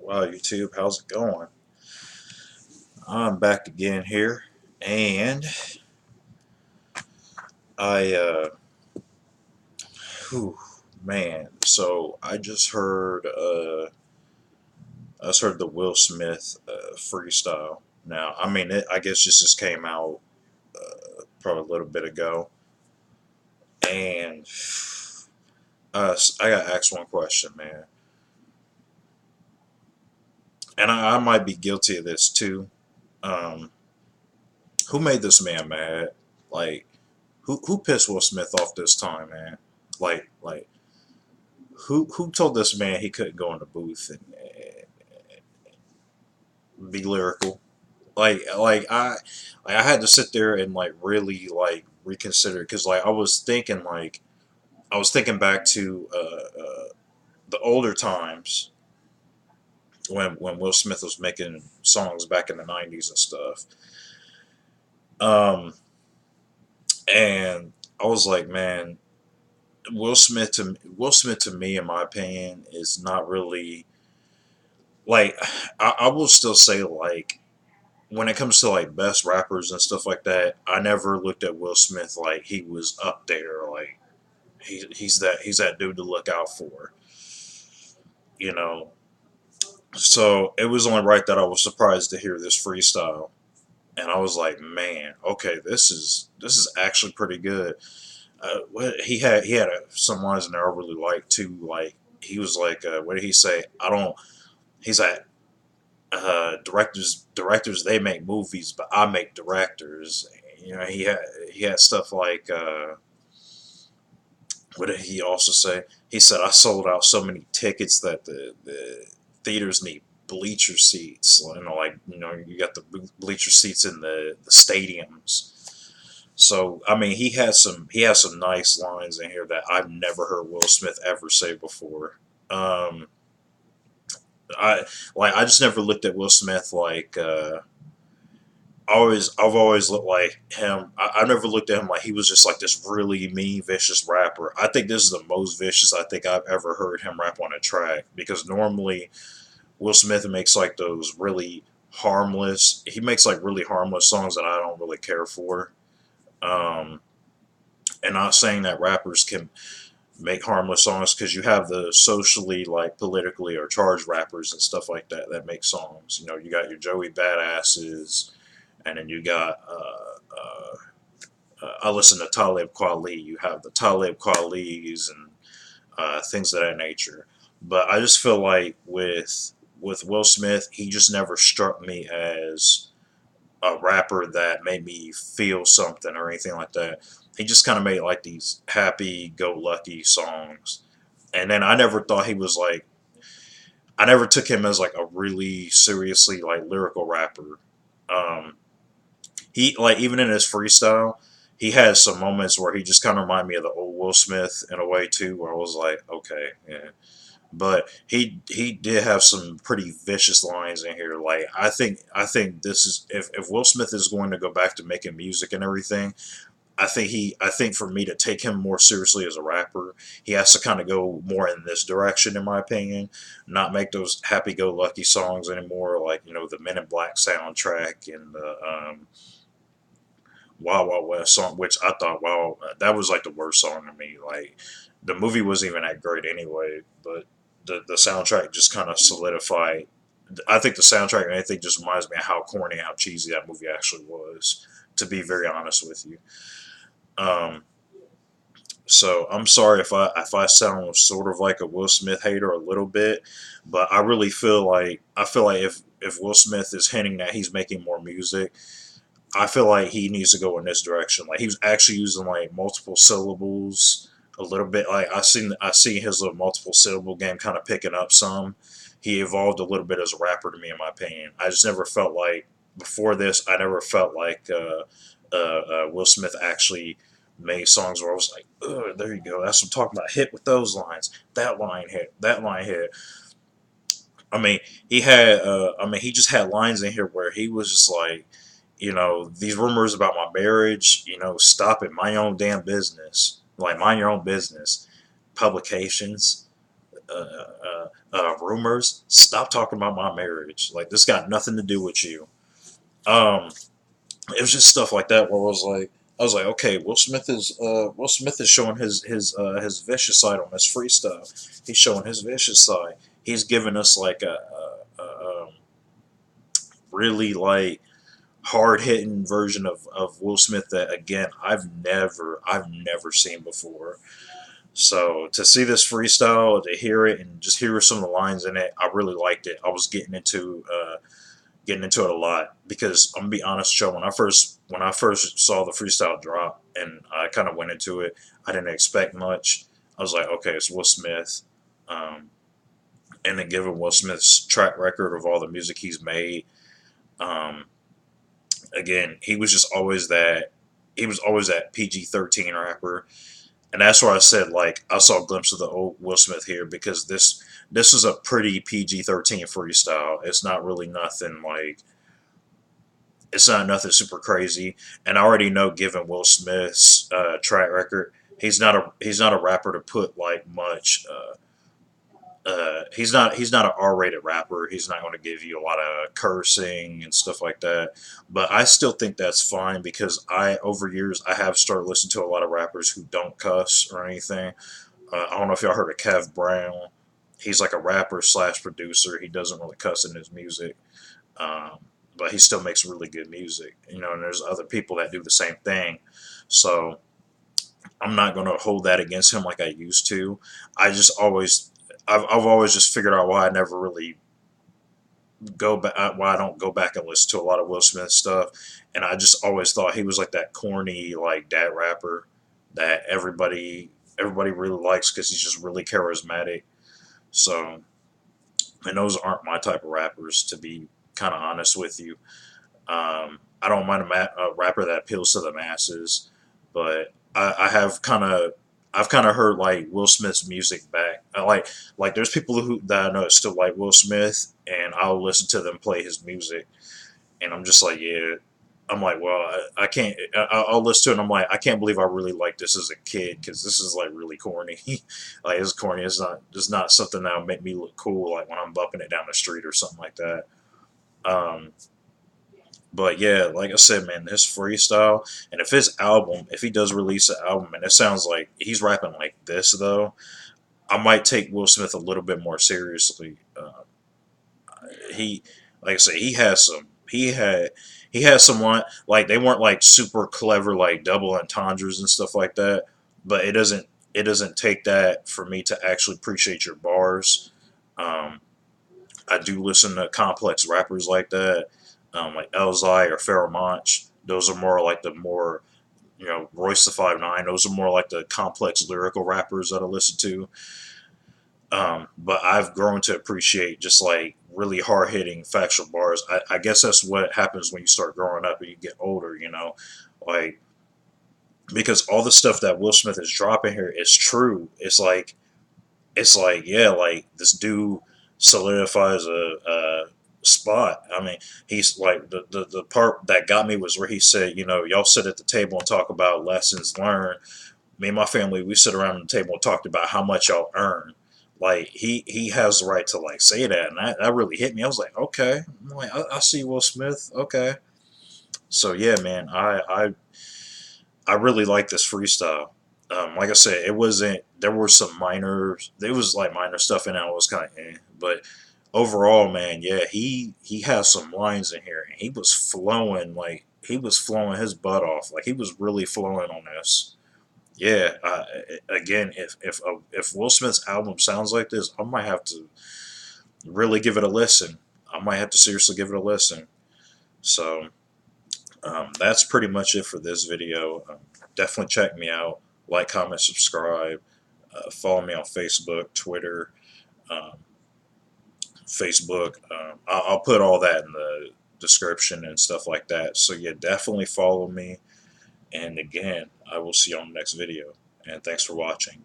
Wow, YouTube, how's it going? I'm back again here, and I, whew, man, so I just heard the Will Smith freestyle. Now, I mean, I guess this just came out probably a little bit ago, and I got to ask one question, man, and I might be guilty of this too. Um, who made this man mad? Like, who pissed Will Smith off this time, man? Like who told this man he couldn't go in the booth and be lyrical? Like I had to sit there and like really like reconsider because like I was thinking back to the older times when Will Smith was making songs back in the '90s and stuff. Um, and I was like, man, Will Smith to me, in my opinion, is not really like I will still say like when it comes to like best rappers and stuff like that, I never looked at Will Smith like he was up there. Like he's that dude to look out for, you know. So it was only right that I was surprised to hear this freestyle, and I was like, man, okay, this is actually pretty good. He had some lines in there I really liked too. Like he was like, what did he say? I don't. He's like, directors they make movies, but I make directors. You know, he had stuff like what did he also say? He said I sold out so many tickets that the theaters need bleacher seats. You know, like you know, you got the bleacher seats in the stadiums. So I mean, he has some nice lines in here that I've never heard Will Smith ever say before. Um, I just never looked at Will Smith like I've always looked like him. I never looked at him like he was just like this really mean, vicious rapper. I think this is the most vicious I think I've ever heard him rap on a track because normally Will Smith makes like those really harmless. He makes like really harmless songs that I don't really care for. Um, and not saying that rappers can make harmless songs because you have the socially like politically or charged rappers and stuff like that that make songs. You know, you got your Joey Badasses, and then you got I listen to Talib Kweli. You have the Talib Kweli's and things of that nature. But I just feel like with Will Smith, he just never struck me as a rapper that made me feel something or anything like that. He just kind of made like these happy-go-lucky songs, and then I never thought he was like I never took him as like a really seriously like lyrical rapper. Um, he like even in his freestyle, he has some moments where he just kind of reminded me of the old Will Smith in a way too, where I was like, okay, yeah. But he did have some pretty vicious lines in here. Like I think this is if Will Smith is going to go back to making music and everything, I think for me to take him more seriously as a rapper, he has to kind of go more in this direction, in my opinion. Not make those happy-go-lucky songs anymore, like you know the Men in Black soundtrack and the Wild Wild West song, which I thought, wow, that was like the worst song to me. Like the movie wasn't even that great anyway, but the soundtrack just kind of solidified. I think the soundtrack and anything just reminds me of how corny and how cheesy that movie actually was. To be very honest with you. Um, so I'm sorry if I sound sort of like a Will Smith hater a little bit, but I feel like if Will Smith is hinting that he's making more music, I feel like he needs to go in this direction. Like he was actually using like multiple syllables a little bit. Like I see his little multiple syllable game kind of picking up some. He evolved a little bit as a rapper to me, in my opinion. I just never felt like before this. I never felt like Will Smith actually made songs where I was like, "Oh, there you go. That's what I'm talking about. Hit with those lines. That line hit. That line hit." I mean, he just had lines in here where he was just like, you know, these rumors about my marriage, you know, stop it, mind your own damn business. Like, mind your own business. Publications. rumors. Stop talking about my marriage. Like this got nothing to do with you. Um, it was just stuff like that where I was like, okay, Will Smith is showing his vicious side on this freestyle. He's showing his vicious side. He's giving us like really like hard hitting version of Will Smith that again I've never seen before. So to see this freestyle, to hear it and just hear some of the lines in it, I really liked it. I was getting into it a lot because I'm gonna be honest, Joe. When I first saw the freestyle drop and I kind of went into it, I didn't expect much. I was like, okay, it's Will Smith, um, and then given Will Smith's track record of all the music he's made, um, again, he was just always that. He was always that PG-13 rapper, and that's where I said like I saw a glimpse of the old Will Smith here because this is a pretty PG-13 freestyle. It's not really nothing like it's not nothing super crazy. And I already know, given Will Smith's track record, he's not a rapper to put like much. He's not an R-rated rapper. He's not going to give you a lot of cursing and stuff like that. But I still think that's fine because I over years I have started listening to a lot of rappers who don't cuss or anything. I don't know if y'all heard of Kev Brown. He's like a rapper slash producer. He doesn't really cuss in his music. Um, but he still makes really good music, you know. And there's other people that do the same thing, so I'm not going to hold that against him like I used to. I just always, I've always just figured out why I never really go back, why I don't go back and listen to a lot of Will Smith stuff, and I just always thought he was like that corny like dad rapper that everybody really likes because he's just really charismatic. So, and those aren't my type of rappers, to be kind of honest with you. I don't mind a rapper that appeals to the masses, but I have I've kind of heard like Will Smith's music back. Like there's people who that I know still like Will Smith, and I'll listen to them play his music, and I'm just like, yeah. I'm like, well, I can't. I'll listen to it. And I'm like, I can't believe I really liked this as a kid because this is like really corny. Like it's corny. It's not something that'll make me look cool like when I'm bumping it down the street or something like that. Um, but yeah, like I said, man, this freestyle, and if he does release an album, and it sounds like he's rapping like this though, I might take Will Smith a little bit more seriously. He, like I said, he had some like they weren't like super clever like double entendres and stuff like that, but it doesn't take that for me to actually appreciate your bars. Um, I do listen to complex rappers like that, like Elzai or Pharoah Monch. Those are more like the more, you know, Royce the 5'9". Those are more like the complex lyrical rappers that I listen to. But I've grown to appreciate just like really hard hitting factual bars. I guess that's what happens when you start growing up and you get older, you know, like because all the stuff that Will Smith is dropping here is true. It's like yeah, like this dude solidifies a spot. I mean, he's like the part that got me was where he said, you know, y'all sit at the table and talk about lessons learned. Me and my family, we sit around the table and talked about how much y'all earn. Like he has the right to like say that, and that really hit me. I was like, okay, I'm like I see Will Smith. Okay, so yeah, man, I really like this freestyle. Like I said, it wasn't. There were some minor. There was like minor stuff in it. It was kind of, but overall, man, yeah, he has some lines in here, and he was flowing like he was flowing his butt off. Like he was really flowing on this. Yeah. Again, if Will Smith's album sounds like this, I might have to really give it a listen. I might have to seriously give it a listen. So that's pretty much it for this video. Definitely check me out. Like, comment, subscribe. Follow me on Facebook, Twitter, um, Facebook. I'll put all that in the description and stuff like that. So yeah, definitely follow me. And again, I will see you on the next video. And thanks for watching.